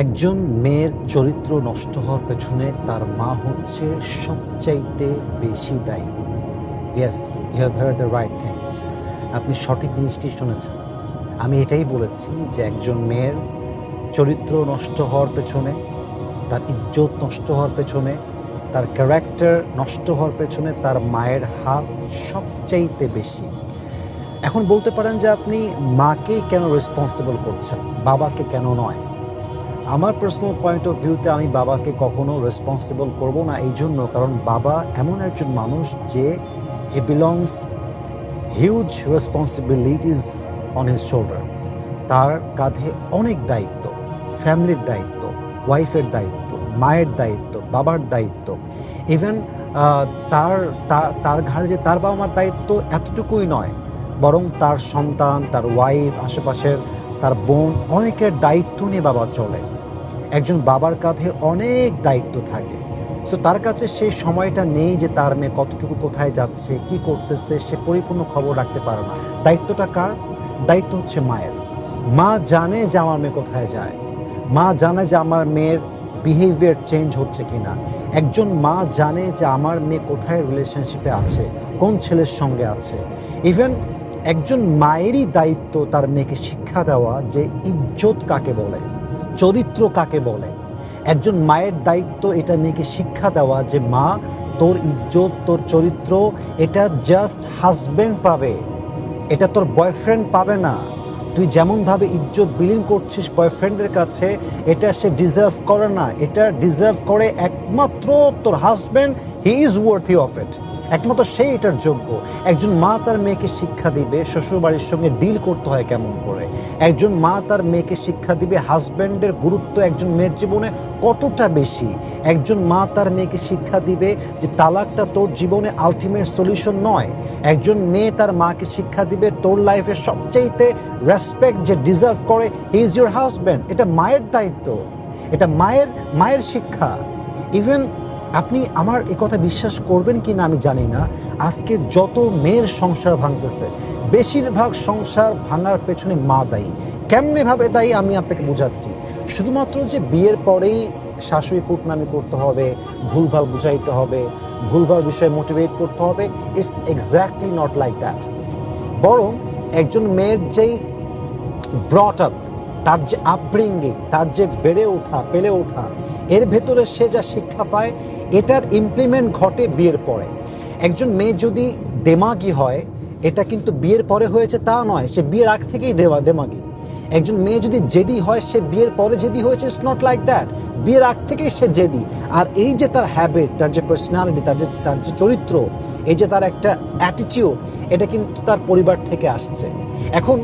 একজন মেয়ের চরিত্র নষ্ট হওয়ার পেছনে তার মা হচ্ছে সবচাইতে বেশি দায়ী। Yes, you have heard the right thing. আপনি সঠিক জিনিসটি শুনেছেন। আমি এটাই বলেছি যে একজন মেয়ের চরিত্র নষ্ট হওয়ার পেছনে, তার ইজ্জত নষ্ট হওয়ার পেছনে, তার ক্যারেক্টার নষ্ট হওয়ার পেছনে তার মায়ের হাত সবচাইতে বেশি। এখন বলতে পারেন যে আপনি মাকে কেন রেসপন্সিবল করছেন, বাবাকে কেন নয়? আমার পার্সোনাল পয়েন্ট অফ ভিউতে আমি বাবাকে কখনো রেসপন্সিবল করব না, এই জন্য কারণ বাবা এমন একজন মানুষ যে হি belongs huge responsibilities on his shoulder. তার কাঁধে অনেক দায়িত্ব, ফ্যামিলির দায়িত্ব, ওয়াইফের দায়িত্ব, মায়ের দায়িত্ব, বাবার দায়িত্ব। ইভেন তার তার তার ঘাড়ে যে তার বাবা মার দায়িত্ব এতটুকুই নয়, বরং তার সন্তান, তার ওয়াইফ, আশেপাশের তার বোন, অনেকের দায়িত্ব নিয়ে বাবা চলে। একজন বাবার কাঁধে অনেক দায়িত্ব থাকে। সো তার কাছে সেই সময়টা নেই যে তার মেয়ে কতটুকু কোথায় যাচ্ছে, কি করতেছে, সে পরিপূর্ণ খবর রাখতে পারে না। দায়িত্বটা কার? দায়িত্ব হচ্ছে মায়ের। মা জানে যে আমার মেয়ে কোথায় যায়, মা জানে যে আমার মেয়ের বিহেভিয়ার চেঞ্জ হচ্ছে কিনা। একজন মা জানে যে আমার মেয়ে কোথায় রিলেশনশিপে আছে, কোন ছেলের সঙ্গে আছে। ইভেন একজন মায়েরই দায়িত্ব তার মেয়েকে শিক্ষা দেওয়া যে ইজ্জত কাকে বলে, চরিত্র কাকে বলে। একজন মায়ের দায়িত্ব এটা মেয়েকে শিক্ষা দেওয়া যে মা, তোর ইজ্জত, তোর চরিত্র এটা জাস্ট হাজব্যান্ড পাবে, এটা তোর বয়ফ্রেন্ড পাবে না। তুই যেমনভাবে ইজ্জত বিলীন করছিস বয়ফ্রেন্ডের কাছে, এটা সে ডিজার্ভ করে না। এটা ডিজার্ভ করে একমাত্র তোর husband. He is worthy of it. একমাত্র সেই এটার যোগ্য। একজন মা তার মেয়েকে শিক্ষা দিবে শ্বশুরবাড়ির সঙ্গে ডিল করতে হয় কেমন করে। একজন মা তার মেয়েকে শিক্ষা দিবে হাজব্যান্ডের গুরুত্ব একজন মেয়ের জীবনে কতটা বেশি। একজন মা তার মেয়েকে শিক্ষা দিবে যে তালাকটা তোর জীবনে আলটিমেট সলিউশন নয়। একজন মেয়ে তার মাকে শিক্ষা দিবে তোর লাইফে সবচাইতে রেসপেক্ট যে ডিজার্ভ করে, হি ইজ ইউর হাজব্যান্ড। এটা মায়ের দায়িত্ব, এটা মায়ের শিক্ষা। ইভেন আপনি আমার এ কথা বিশ্বাস করবেন কি না আমি জানি না, আজকে যত মেয়ের সংসার ভাঙতেছে, বেশিরভাগ সংসার ভাঙার পেছনে মা দায়ী। কেমনে ভাবে দায়ী আমি আপনাকে বোঝাচ্ছি। শুধুমাত্র যে বিয়ের পরেই শাশুড়ি কুটনামি করতে হবে, ভুলভাল বুঝাইতে হবে, ভুলভাল বিষয়ে মোটিভেট করতে হবে, it's exactly not like that. বরং একজন মেয়ের যেই ব্রট আপ, তার যে আপব্রিঙ্গিং, তার যে বেড়ে ওঠা, পেলে ওঠা, এর ভেতরে সে যা শিক্ষা পায় এটার ইমপ্লিমেন্ট ঘটে বিয়ের পরে। একজন মেয়ে যদি দেমাগি হয়, এটা কিন্তু বিয়ের পরে হয়েছে তা নয়, সে বিয়ের আগ থেকেই দেমাগি। একজন মেয়ে যদি জেদি হয়, সে বিয়ের পরে জেদি হয়েছে, ইটস নট লাইক দ্যাট। বিয়ের আগ থেকেই সে জেদি। আর এই যে তার হ্যাবিট, তার যে পার্সোনালিটি, তার যে চরিত্র, এই যে তার একটা অ্যাটিটিউড, এটা কিন্তু তার পরিবার থেকে আসছে। এখন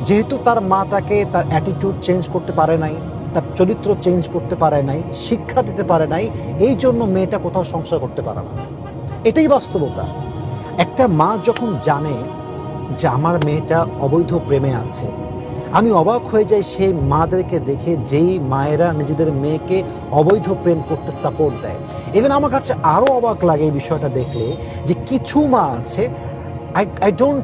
যেহেতু তার মা তাকে তার অ্যাটিটিউড চেঞ্জ করতে পারে নাই, তার চরিত্র চেঞ্জ করতে পারে নাই, শিক্ষা দিতে পারে নাই, এই জন্য মেয়েটা কোথাও সংসার করতে পারে না। এটাই বাস্তবতা। একটা মা যখন জানে যে আমার মেয়েটা অবৈধ প্রেমে আছে, আমি অবাক হয়ে যাই সেই মাদেরকে দেখে যেই মায়েরা নিজেদের মেয়েকে অবৈধ প্রেম করতে সাপোর্ট দেয়। ইভেন আমার কাছে আরও অবাক লাগে এই বিষয়টা দেখলে, যে কিছু মা আছে, I don't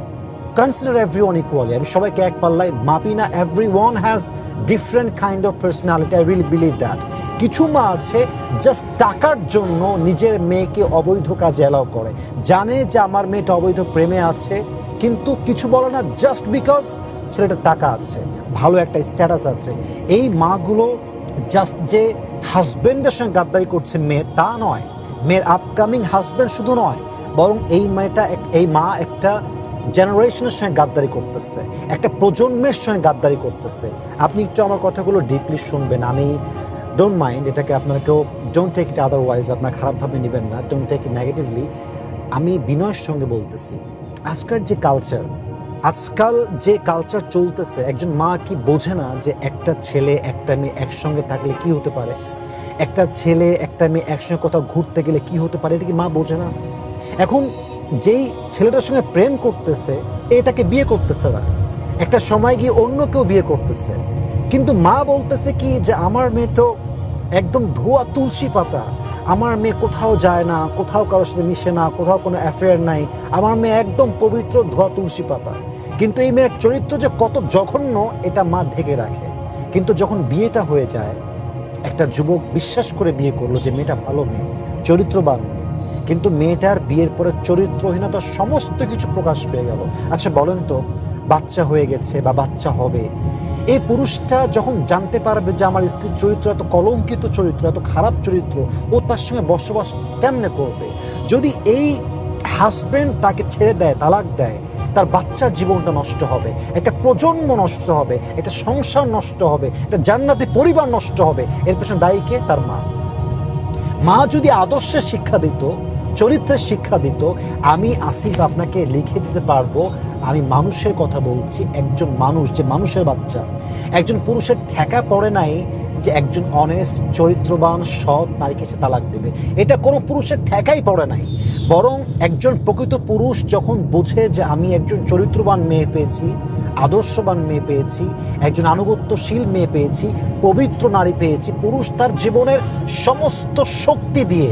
consider everyone equally, আমি সবাইকে এক পাল্লায় মাপি না। Everyone has different kind of personality, I really believe that. কিছু মা আছে জাস্ট টাকার জন্য নিজের মেয়েকে অবৈধ কাজে অ্যালাউ করে, জানে যে আমার মেয়েটা অবৈধ প্রেমে আছে, কিন্তু কিছু বলে না, জাস্ট বিকজ ছেলেটার টাকা আছে, ভালো একটা স্ট্যাটাস আছে। এই মাগুলো জাস্ট যে হাজব্যান্ডের সঙ্গে গাদ্দারি করছে মেয়ে, তা নয়, মেয়ের আপকামিং হাজব্যান্ড শুধু নয়, বরং এই মা একটা জেনারেশনের সঙ্গে গাদ্দারি করতেছে, একটা প্রজন্মের সঙ্গে গাদ্দারি করতেছে। আপনি একটু আমার কথাগুলো ডিপলি শুনবেন, আমি ডোন্ট মাইন্ড, এটাকে আপনারা কেউ ডোন্ট টেক ইট আদারওয়াইজ, আপনার খারাপভাবে নেবেন না, ডোন্ট টেক ইট নেগেটিভলি। আমি বিনয়ের সঙ্গে বলতেছি, আজকাল যে কালচার চলতেছে, একজন মা কি বোঝে না যে একটা ছেলে একটা মেয়ে একসঙ্গে থাকলে কি হতে পারে, একটা ছেলে একটা মেয়ে একসঙ্গে কোথাও ঘুরতে গেলে কি হতে পারে, এটা কি মা বোঝে না? এখন যেই ছেলেটার সঙ্গে প্রেম করতেছে, তাকে বিয়ে করতেছে না, একটা সময় গিয়ে অন্য কেউ বিয়ে করতেছে, কিন্তু মা বলতেছে কি যে আমার মেয়ে তো একদম ধোয়া তুলসী পাতা, আমার মেয়ে কোথাও যায় না, কোথাও কারোর সাথে মিশে না, কোথাও কোনো অ্যাফেয়ার নাই, আমার মেয়ে একদম পবিত্র ধোয়া তুলসী পাতা। কিন্তু এই মেয়ের চরিত্র যে কত জঘন্য, এটা মা ঢেকে রাখে। কিন্তু যখন বিয়েটা হয়ে যায়, একটা যুবক বিশ্বাস করে বিয়ে করলো যে মেয়েটা ভালো মেয়ে, চরিত্রবান মেয়ে, কিন্তু মেয়েটার বিয়ের পরে চরিত্রহীনতার সমস্ত কিছু প্রকাশ পেয়ে গেল। আচ্ছা বলেন তো, বাচ্চা হয়ে গেছে বা বাচ্চা হবে, এই পুরুষটা যখন জানতে পারবে যে আমার স্ত্রীর চরিত্র এত কলঙ্কিত চরিত্র, এত খারাপ চরিত্র, ও তার সঙ্গে বসবাস কেমনে করবে? যদি এই হাজবেন্ড তাকে ছেড়ে দেয়, তালাক দেয়, তার বাচ্চার জীবনটা নষ্ট হবে, একটা প্রজন্ম নষ্ট হবে, একটা সংসার নষ্ট হবে, একটা জান্নাতি পরিবার নষ্ট হবে। এর পেছনে দায়ী কে? তার মা। মা যদি আদর্শের শিক্ষা দিত, চরিত্রের শিক্ষা দিত, আমি আসিফ আপনাকে লিখে দিতে পারবো, আমি মানুষের কথা বলছি, একজন মানুষ, যে মানুষের বাচ্চা, একজন পুরুষের ঠেকা পড়ে নাই যে একজন অনেস্ট চরিত্রবান সৎ নারীকে সে তালাক দেবে। এটা কোনো পুরুষের ঠেকাই পড়ে নাই। বরং একজন প্রকৃত পুরুষ যখন বোঝে যে আমি একজন চরিত্রবান মেয়ে পেয়েছি, আদর্শবান মেয়ে পেয়েছি, একজন আনুগত্যশীল মেয়ে পেয়েছি, পবিত্র নারী পেয়েছি, পুরুষ তার জীবনের সমস্ত শক্তি দিয়ে,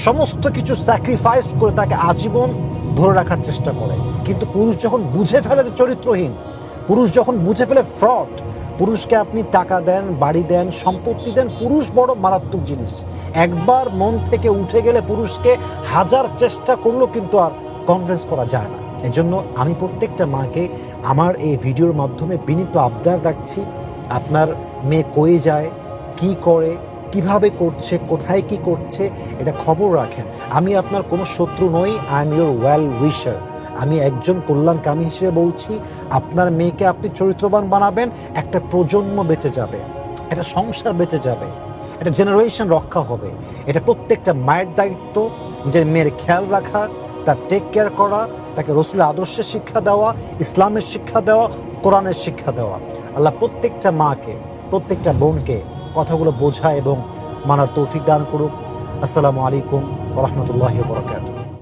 সমস্ত কিছু স্যাক্রিফাইস করে তাকে আজীবন ধরে রাখার চেষ্টা করে। কিন্তু পুরুষ যখন বুঝে ফেলে যে চরিত্রহীন, পুরুষ যখন বুঝে ফেলে ফ্রড, পুরুষকে আপনি টাকা দেন, বাড়ি দেন, সম্পত্তি দেন, পুরুষ বড় মারাত্মক জিনিস। একবার মন থেকে উঠে গেলে পুরুষকে হাজার চেষ্টা করলেও কিন্তু আর কনভিন্স করা যায় না। এজন্য আমি প্রত্যেকটা মাকে আমার এই ভিডিওর মাধ্যমে বিনীত আবদার রাখছি, আপনার মেয়ে কয়ে যায়, কি করে, কিভাবে করছে, কোথায় কি করছে, এটা খবর রাখেন। আমি আপনার কোনো শত্রু নই, আই এম ইউর ওয়েল উইশার। আমি একজন কল্যাণকামী হিসেবে বলছি, আপনার মেয়েকে আপনি চরিত্রবান বানাবেন, একটা প্রজন্ম বেঁচে যাবে, একটা সংসার বেঁচে যাবে, একটা জেনারেশন রক্ষা হবে। এটা প্রত্যেকটা মায়ের দায়িত্ব, যে মেয়ের খেয়াল রাখা, তার টেক কেয়ার করা, তাকে রসুলের আদর্শের শিক্ষা দেওয়া, ইসলামের শিক্ষা দেওয়া, কোরআনের শিক্ষা দেওয়া। আল্লাহ প্রত্যেকটা মাকে, প্রত্যেকটা বোনকে কথাগুলো বোঝা এবং মানার তৌফিক দান করুক। আসসালামু আলাইকুম ওয়া রাহমাতুল্লাহি ওয়া বারাকাতুহু।